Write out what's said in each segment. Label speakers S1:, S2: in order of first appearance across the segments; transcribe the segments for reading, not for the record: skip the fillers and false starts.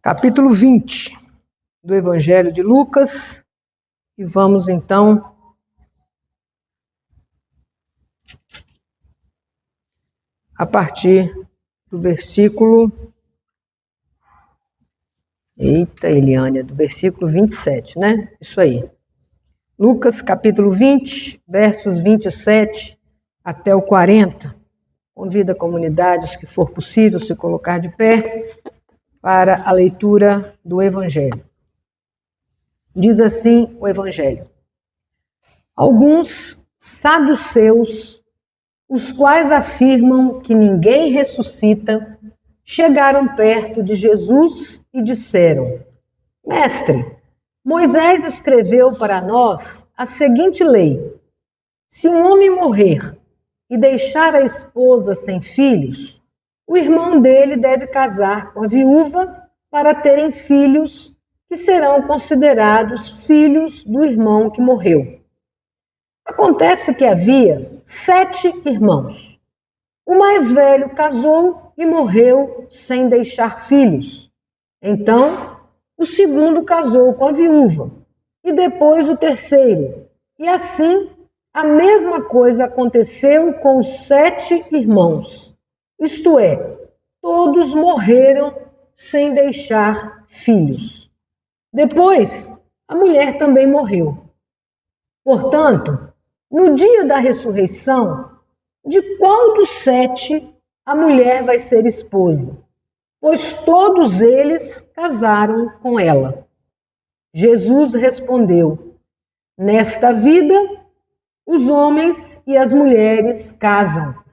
S1: capítulo 20 do Evangelho de Lucas, e vamos então a partir do versículo, Eliane, do versículo 27, né? Isso aí. Lucas, capítulo 20, versos 27 até o 40. Convido a comunidade, se for possível, se colocar de pé para a leitura do Evangelho. Diz assim o Evangelho: alguns saduceus, os quais afirmam que ninguém ressuscita, chegaram perto de Jesus e disseram: Mestre, Moisés escreveu para nós a seguinte lei: se um homem morrer e deixar a esposa sem filhos, o irmão dele deve casar com a viúva para terem filhos que serão considerados filhos do irmão que morreu. Acontece que havia 7 irmãos. O mais velho casou e morreu sem deixar filhos. Então, o segundo casou com a viúva, e depois o terceiro. E assim, a mesma coisa aconteceu com os 7 irmãos. Isto é, todos morreram sem deixar filhos. Depois, a mulher também morreu. Portanto, no dia da ressurreição, de qual dos 7 a mulher vai ser esposa? Pois todos eles casaram com ela. Jesus respondeu: nesta vida, os homens e as mulheres casam,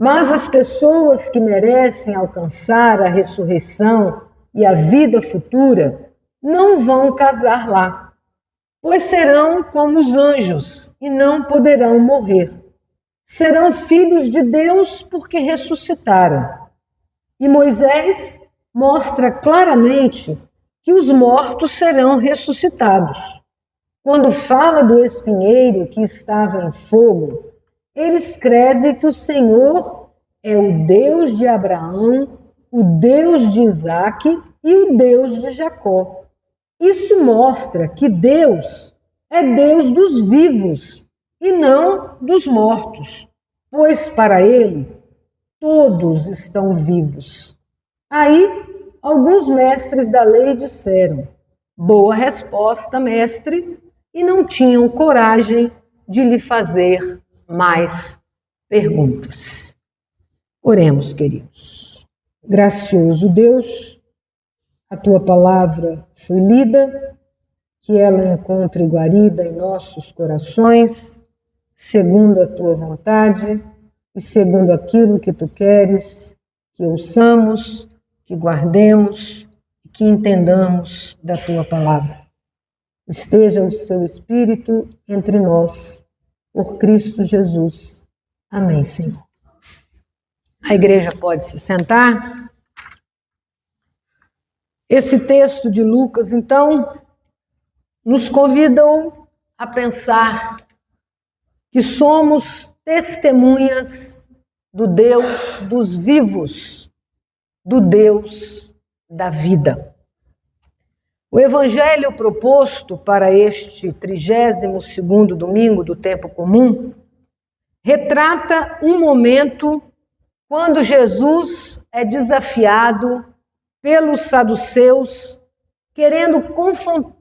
S1: mas as pessoas que merecem alcançar a ressurreição e a vida futura não vão casar lá, pois serão como os anjos e não poderão morrer. Serão filhos de Deus porque ressuscitaram. E Moisés mostra claramente que os mortos serão ressuscitados. Quando fala do espinheiro que estava em fogo, ele escreve que o Senhor é o Deus de Abraão, o Deus de Isaque e o Deus de Jacó. Isso mostra que Deus é Deus dos vivos e não dos mortos, pois para ele todos estão vivos. Aí, alguns mestres da lei disseram: boa resposta, mestre, e não tinham coragem de lhe fazer mais perguntas. Oremos, queridos. Gracioso Deus, a tua palavra foi lida, que ela encontre guarida em nossos corações, segundo a tua vontade e segundo aquilo que tu queres que ouçamos, que guardemos e que entendamos da tua palavra. Esteja o seu Espírito entre nós, por Cristo Jesus. Amém, Senhor. A igreja pode se sentar. Esse texto de Lucas, então, nos convidam a pensar que somos testemunhas do Deus dos vivos, do Deus da vida. O evangelho proposto para este 32º domingo do tempo comum retrata um momento quando Jesus é desafiado pelos saduceus, querendo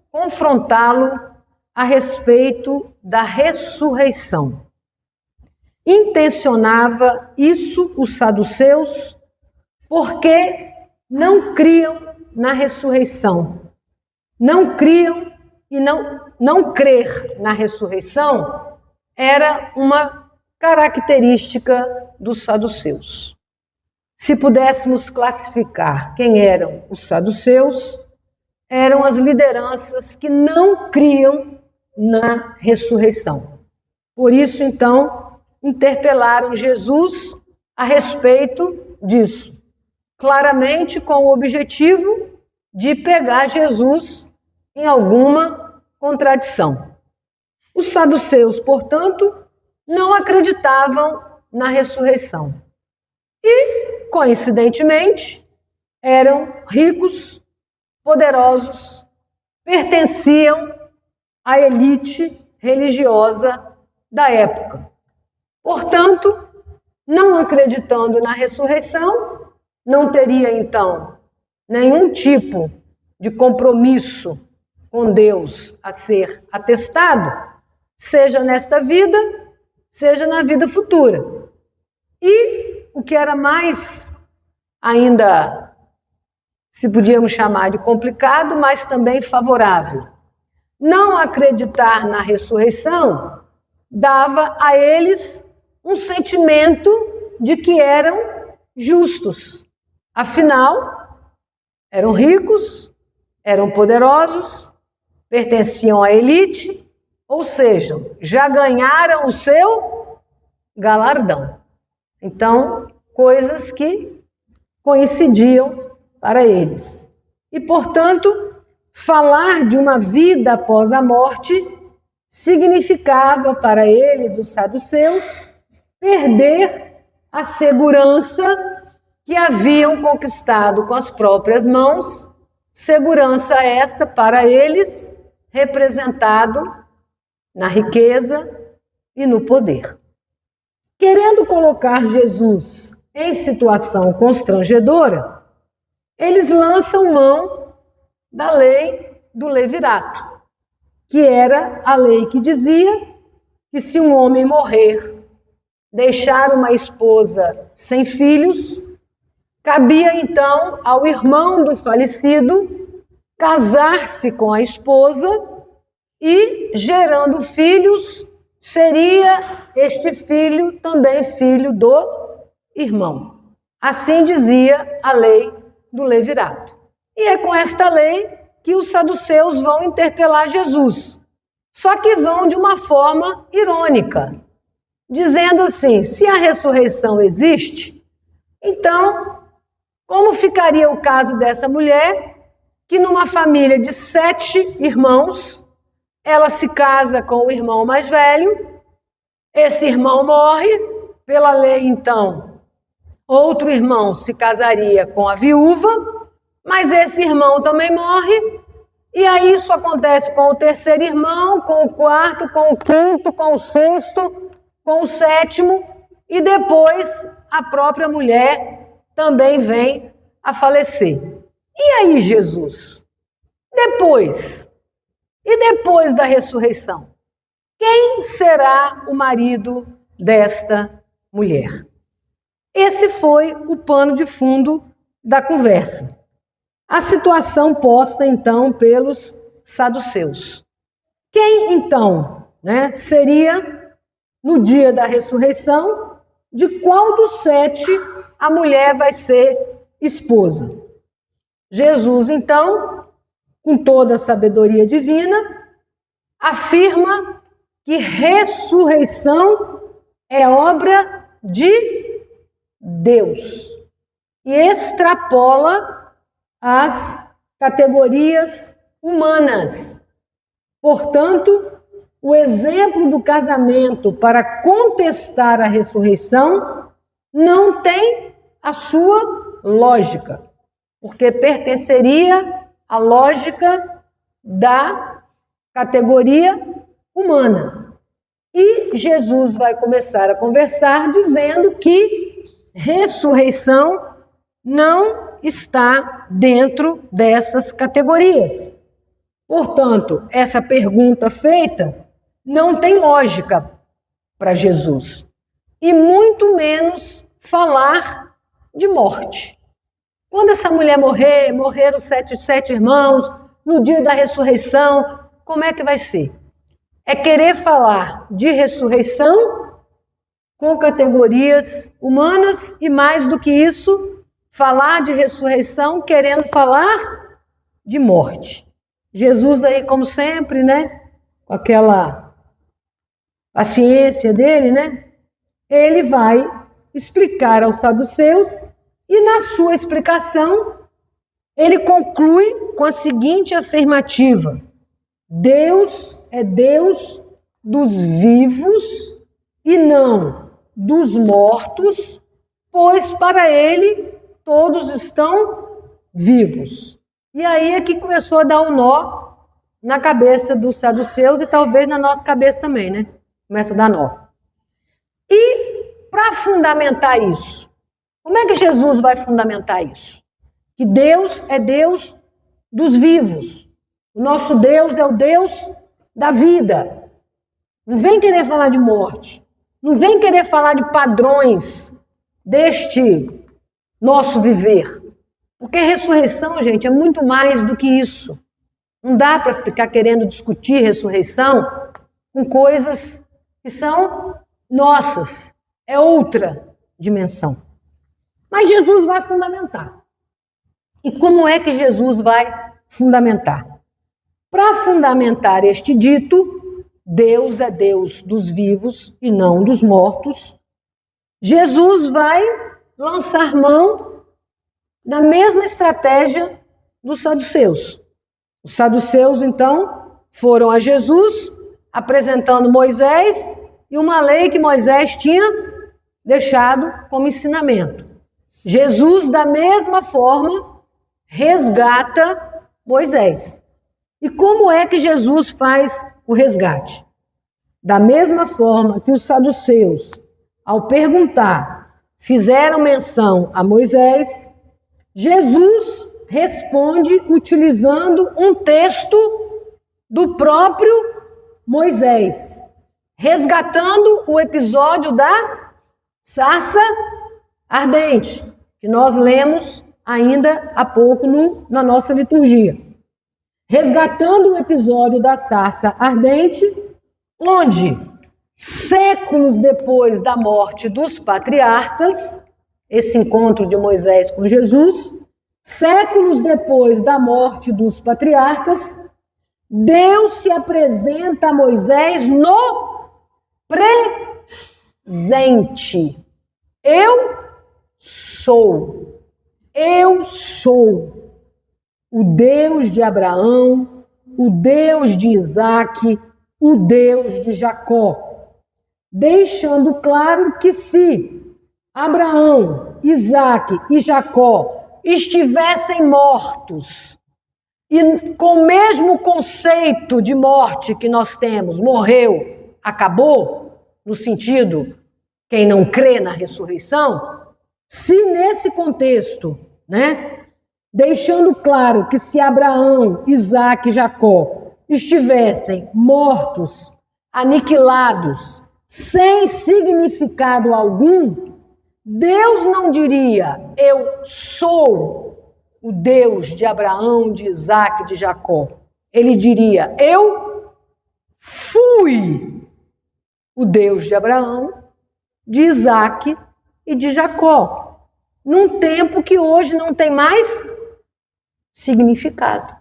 S1: confrontá-lo a respeito da ressurreição. Intencionava isso os saduceus porque não criam na ressurreição. Não criam e não crer na ressurreição era uma característica dos saduceus. Se pudéssemos classificar quem eram os saduceus, eram as lideranças que não criam na ressurreição. Por isso, então, interpelaram Jesus a respeito disso, claramente com o objetivo de pegar Jesus em alguma contradição. Os saduceus, portanto, não acreditavam na ressurreição. E, coincidentemente, eram ricos poderosos, pertenciam à elite religiosa da época. Portanto, não acreditando na ressurreição, não teria então nenhum tipo de compromisso com Deus a ser atestado, seja nesta vida, seja na vida futura. E o que era mais ainda, se podíamos chamar de complicado, mas também favorável, não acreditar na ressurreição dava a eles um sentimento de que eram justos. Afinal, eram ricos, eram poderosos, pertenciam à elite, ou seja, já ganharam o seu galardão. Então, coisas que coincidiam para eles. E, portanto, falar de uma vida após a morte significava para eles, os saduceus, perder a segurança que haviam conquistado com as próprias mãos, segurança essa para eles representado na riqueza e no poder. Querendo colocar Jesus em situação constrangedora, eles lançam mão da lei do levirato, que era a lei que dizia que se um homem morrer, deixar uma esposa sem filhos, cabia então ao irmão do falecido casar-se com a esposa e, gerando filhos, seria este filho também filho do irmão. Assim dizia a lei do levirato. E é com esta lei que os saduceus vão interpelar Jesus. Só que vão de uma forma irônica, dizendo assim: se a ressurreição existe, então como ficaria o caso dessa mulher que numa família de 7 irmãos, ela se casa com o irmão mais velho, esse irmão morre, pela lei então, outro irmão se casaria com a viúva, mas esse irmão também morre, e aí isso acontece com o terceiro irmão, com o quarto, com o quinto, com o sexto, com o sétimo, e depois a própria mulher também vem a falecer. E aí, Jesus? Depois? E depois da ressurreição? Quem será o marido desta mulher? Esse foi o pano de fundo da conversa. A situação posta, então, pelos saduceus. Quem, então, seria, no dia da ressurreição, de qual dos 7 a mulher vai ser esposa? Jesus, então, com toda a sabedoria divina, afirma que ressurreição é obra de Deus e extrapola as categorias humanas. Portanto, o exemplo do casamento para contestar a ressurreição não tem a sua lógica, porque pertenceria à lógica da categoria humana. E Jesus vai começar a conversar dizendo que ressurreição não está dentro dessas categorias. Portanto, essa pergunta feita não tem lógica para Jesus, e muito menos falar de morte. Quando essa mulher morreram os 7 irmãos, no dia da ressurreição, como é que vai ser? É querer falar de ressurreição com categorias humanas e, mais do que isso, falar de ressurreição querendo falar de morte. Jesus aí, como sempre, com aquela paciência dele, ele vai explicar aos saduceus e, na sua explicação, ele conclui com a seguinte afirmativa: Deus é Deus dos vivos e não dos mortos, pois para ele todos estão vivos. E aí é que começou a dar um nó na cabeça dos saduceus e talvez na nossa cabeça também, né? Começa a dar nó. E para fundamentar isso, como é que Jesus vai fundamentar isso? Que Deus é Deus dos vivos. O nosso Deus é o Deus da vida. Não vem querer falar de morte. Não vem querer falar de padrões deste nosso viver. Porque ressurreição, gente, é muito mais do que isso. Não dá para ficar querendo discutir ressurreição com coisas que são nossas. É outra dimensão. Mas Jesus vai fundamentar. E como é que Jesus vai fundamentar? Para fundamentar este dito, Deus é Deus dos vivos e não dos mortos, Jesus vai lançar mão da mesma estratégia dos saduceus. Os saduceus, então, foram a Jesus apresentando Moisés e uma lei que Moisés tinha deixado como ensinamento. Jesus, da mesma forma, resgata Moisés. E como é que Jesus faz o resgate? Da mesma forma que os saduceus, ao perguntar, fizeram menção a Moisés, Jesus responde utilizando um texto do próprio Moisés, resgatando o episódio da sarça ardente, que nós lemos ainda há pouco na nossa liturgia. Resgatando o episódio da sarça ardente, onde, séculos depois da morte dos patriarcas, esse encontro de Moisés com Jesus, séculos depois da morte dos patriarcas, Deus se apresenta a Moisés no presente. Eu sou o Deus de Abraão, o Deus de Isaque, o Deus de Jacó, deixando claro que se Abraão, Isaque e Jacó estivessem mortos, e com o mesmo conceito de morte que nós temos, morreu, acabou, no sentido, quem não crê na ressurreição, se nesse contexto, né, deixando claro que se Abraão, Isaque e Jacó estivessem mortos, aniquilados, sem significado algum, Deus não diria, eu sou o Deus de Abraão, de Isaque, de Jacó. Ele diria, eu fui o Deus de Abraão, de Isaque e de Jacó, num tempo que hoje não tem mais significado.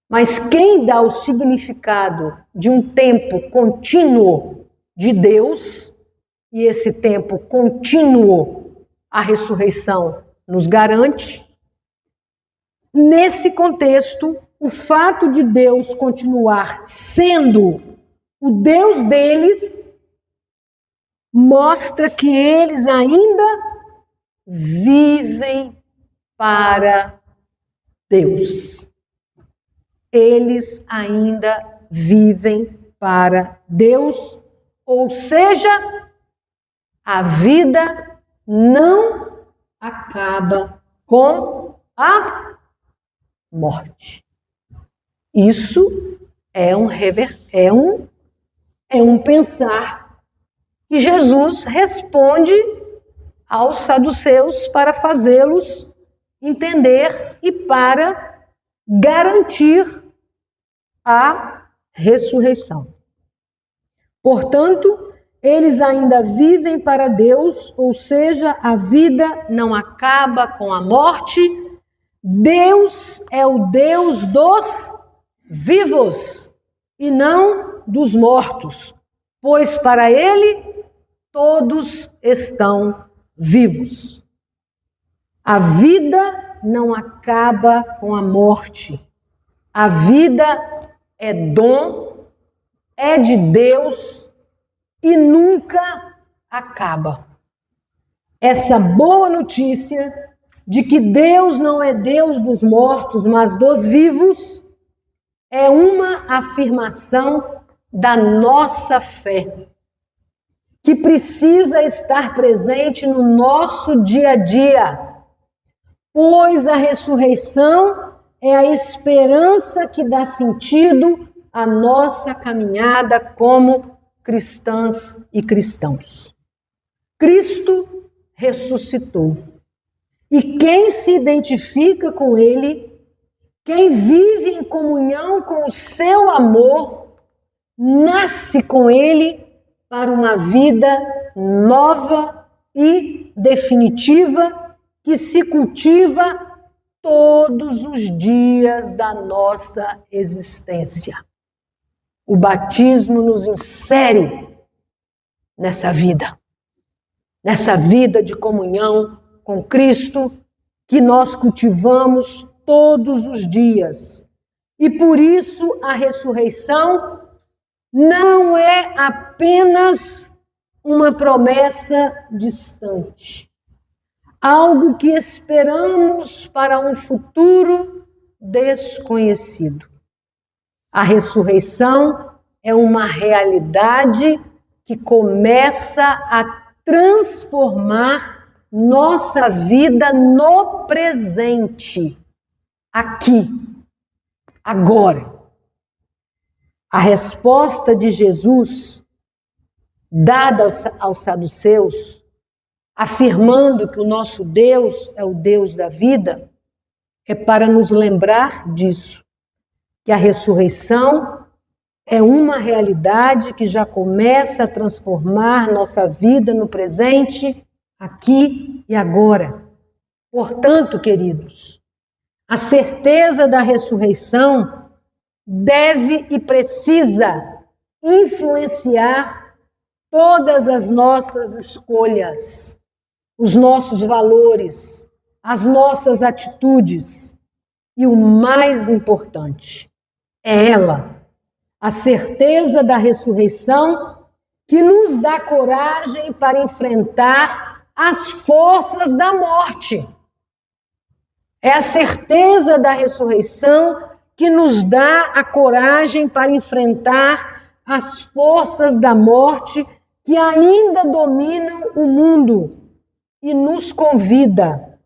S1: Mas quem dá o significado de um tempo contínuo de Deus, e esse tempo contínuo a ressurreição nos garante, nesse contexto, o fato de Deus continuar sendo o Deus deles mostra que eles ainda vivem para Deus. Eles ainda vivem para Deus, ou seja, a vida não acaba com a morte. Isso é um pensar que Jesus responde aos saduceus para fazê-los entender e para garantir a ressurreição. Portanto, eles ainda vivem para Deus, ou seja, a vida não acaba com a morte. Deus é o Deus dos vivos e não dos mortos, pois para Ele todos estão vivos. A vida não acaba com a morte. A vida é dom, é de Deus e nunca acaba. Essa boa notícia de que Deus não é Deus dos mortos, mas dos vivos, é uma afirmação da nossa fé, que precisa estar presente no nosso dia a dia, pois a ressurreição é a esperança que dá sentido à nossa caminhada como cristãs e cristãos. Cristo ressuscitou. E quem se identifica com Ele, quem vive em comunhão com o seu amor, nasce com Ele para uma vida nova e definitiva que se cultiva todos os dias da nossa existência. O batismo nos insere nessa vida de comunhão com Cristo, que nós cultivamos todos os dias. E por isso a ressurreição não é apenas uma promessa distante, algo que esperamos para um futuro desconhecido. A ressurreição é uma realidade que começa a transformar nossa vida no presente, aqui, agora. A resposta de Jesus, dada aos saduceus, afirmando que o nosso Deus é o Deus da vida, é para nos lembrar disso, que a ressurreição é uma realidade que já começa a transformar nossa vida no presente, aqui e agora. Portanto, queridos, a certeza da ressurreição deve e precisa influenciar todas as nossas escolhas, os nossos valores, as nossas atitudes. E o mais importante é ela, a certeza da ressurreição, que nos dá coragem para enfrentar as forças da morte. É a certeza da ressurreição que nos dá a coragem para enfrentar as forças da morte que ainda dominam o mundo e nos convida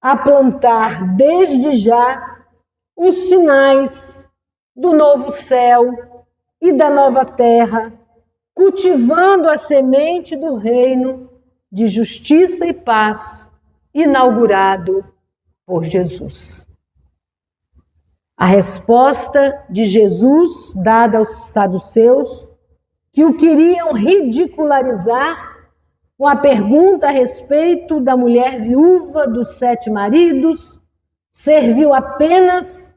S1: a plantar desde já os sinais do novo céu e da nova terra, cultivando a semente do reino de justiça e paz inaugurado por Jesus. A resposta de Jesus, dada aos saduceus, que o queriam ridicularizar com a pergunta a respeito da mulher viúva dos 7 maridos, serviu apenas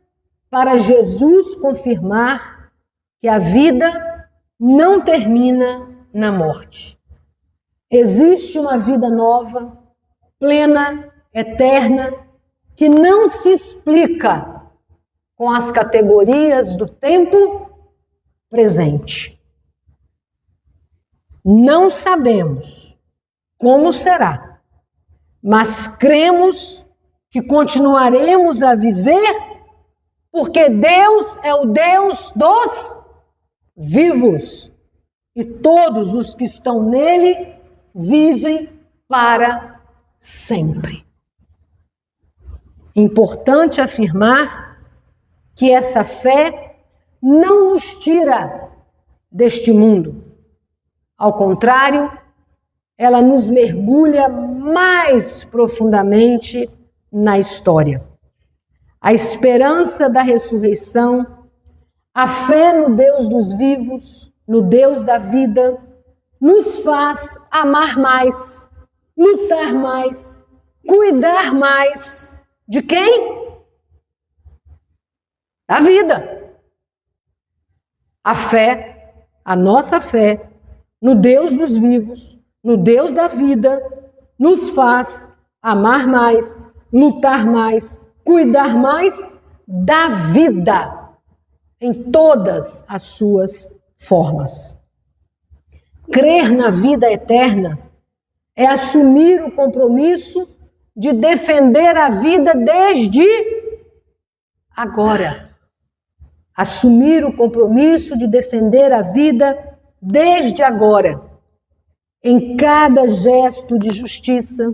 S1: para Jesus confirmar que a vida não termina na morte. Existe uma vida nova, plena, eterna, que não se explica com as categorias do tempo presente. Não sabemos como será, mas cremos que continuaremos a viver porque Deus é o Deus dos vivos e todos os que estão nele vivem para sempre. Importante afirmar que essa fé não nos tira deste mundo. Ao contrário, ela nos mergulha mais profundamente na história. A esperança da ressurreição, a fé no Deus dos vivos, no Deus da vida, nos faz amar mais, lutar mais, cuidar mais de quem? Da vida. A fé, a nossa fé no Deus dos vivos, no Deus da vida, nos faz amar mais, lutar mais, cuidar mais da vida em todas as suas formas. Crer na vida eterna é assumir o compromisso de defender a vida desde agora. Assumir o compromisso de defender a vida desde agora, em cada gesto de justiça,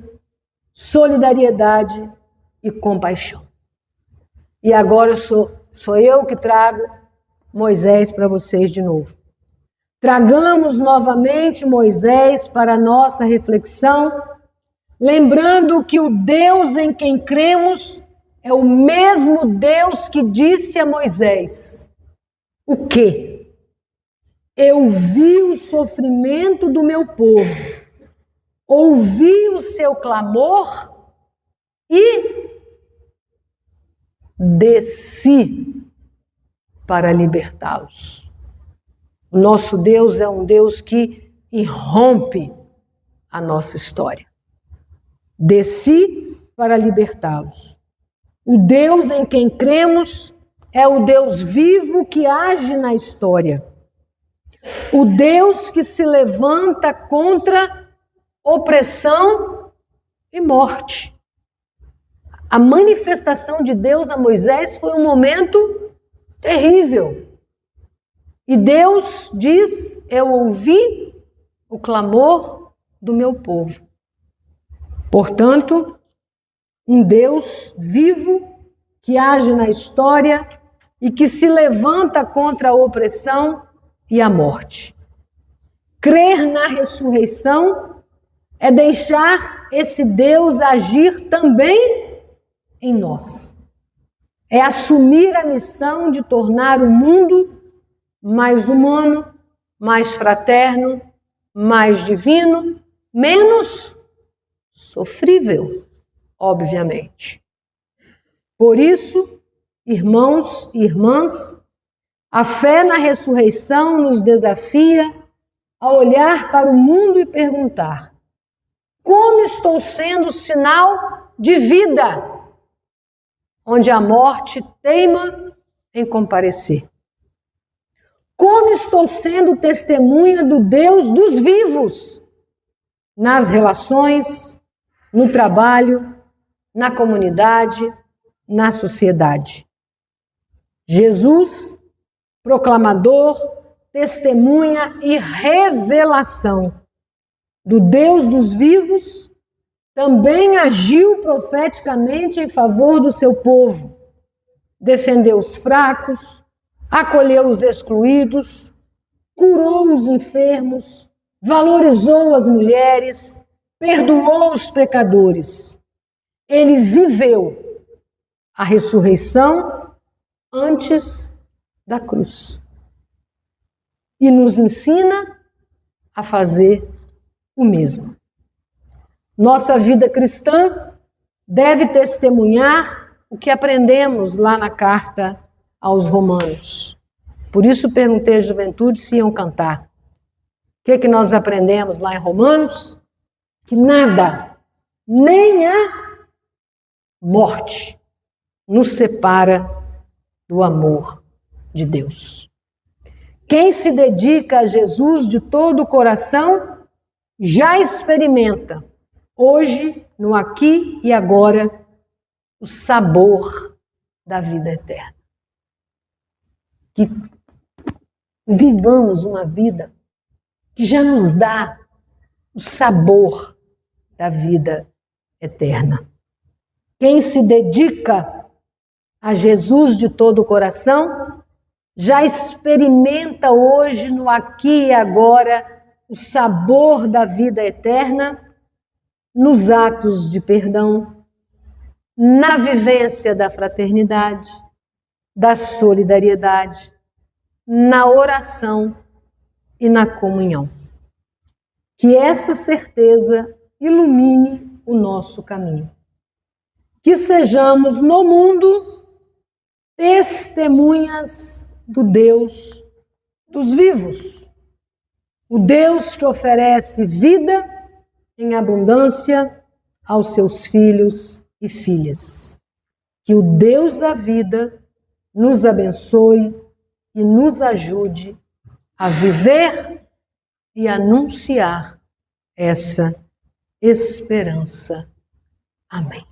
S1: solidariedade e compaixão. E agora sou eu que trago Moisés para vocês de novo. Tragamos novamente Moisés para a nossa reflexão, lembrando que o Deus em quem cremos é o mesmo Deus que disse a Moisés: o quê? Eu vi o sofrimento do meu povo, ouvi o seu clamor e desci para libertá-los. O nosso Deus é um Deus que irrompe a nossa história. Desci para libertá-los. O Deus em quem cremos é o Deus vivo que age na história. O Deus que se levanta contra opressão e morte. A manifestação de Deus a Moisés foi um momento terrível. E Deus diz: eu ouvi o clamor do meu povo. Portanto, um Deus vivo que age na história e que se levanta contra a opressão e a morte. Crer na ressurreição é deixar esse Deus agir também em nós. É assumir a missão de tornar o mundo mais humano, mais fraterno, mais divino, menos sofrível, obviamente. Por isso, irmãos e irmãs, a fé na ressurreição nos desafia a olhar para o mundo e perguntar: como estou sendo sinal de vida, onde a morte teima em comparecer? Como estou sendo testemunha do Deus dos vivos, nas relações, no trabalho, na comunidade, na sociedade? Jesus, proclamador, testemunha e revelação do Deus dos vivos, também agiu profeticamente em favor do seu povo. Defendeu os fracos, acolheu os excluídos, curou os enfermos, valorizou as mulheres, perdoou os pecadores. Ele viveu a ressurreição antes da cruz e nos ensina a fazer o mesmo. Nossa vida cristã deve testemunhar o que aprendemos lá na carta aos Romanos. Por isso perguntei à juventude se iam cantar. O que nós aprendemos lá em Romanos? Que nada, nem a morte, nos separa do amor de Deus. Quem se dedica a Jesus de todo o coração já experimenta, hoje, no aqui e agora, o sabor da vida eterna. Que vivamos uma vida que já nos dá o sabor da vida eterna. Quem se dedica a Jesus de todo o coração já experimenta hoje, no aqui e agora, o sabor da vida eterna nos atos de perdão, na vivência da fraternidade, da solidariedade, na oração e na comunhão. Que essa certeza ilumine o nosso caminho. Que sejamos no mundo testemunhas do Deus dos vivos, o Deus que oferece vida em abundância aos seus filhos e filhas. Que o Deus da vida nos abençoe e nos ajude a viver e anunciar essa esperança. Amém.